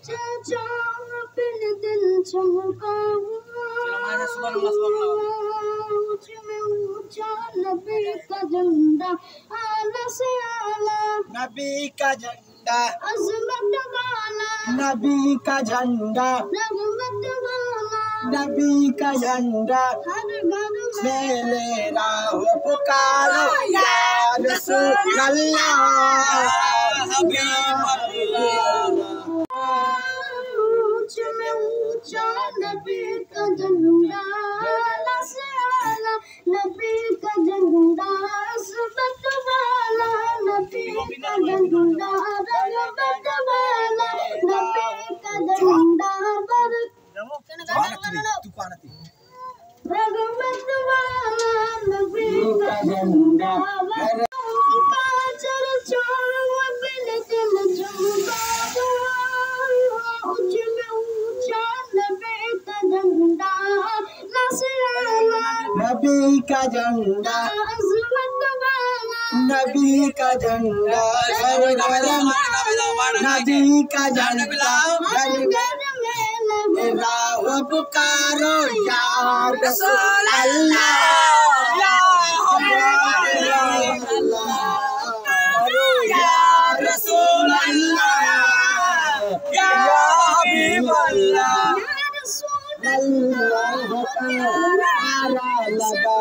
अपने दिल चमकाऊं ऊंचा नबी का झंडा आला से आला नबी का झंडा अज़मत वाला नबी का झंडा रग़बत वाला नबी का झंडा हर घर में ले राहो पुकारो या रसूल अल्लाह ऊंचा नबी का झंडा आला से आला नबी का झंडा अज़मत वाला नबी का झंडा रग़बत वाला नबी का झंडा रग़बत वाला नबी का झंडा चर्चा अपने दिल चमकाऊं ऊंचा नबी का झंडा नबी का झंडा अज़मत वाला नबी का झंडा नबी का झंडा राहो पुकारो या रसूल अल्लाह या रसूल अल्लाह या हबीब अल्लाह नारा लगा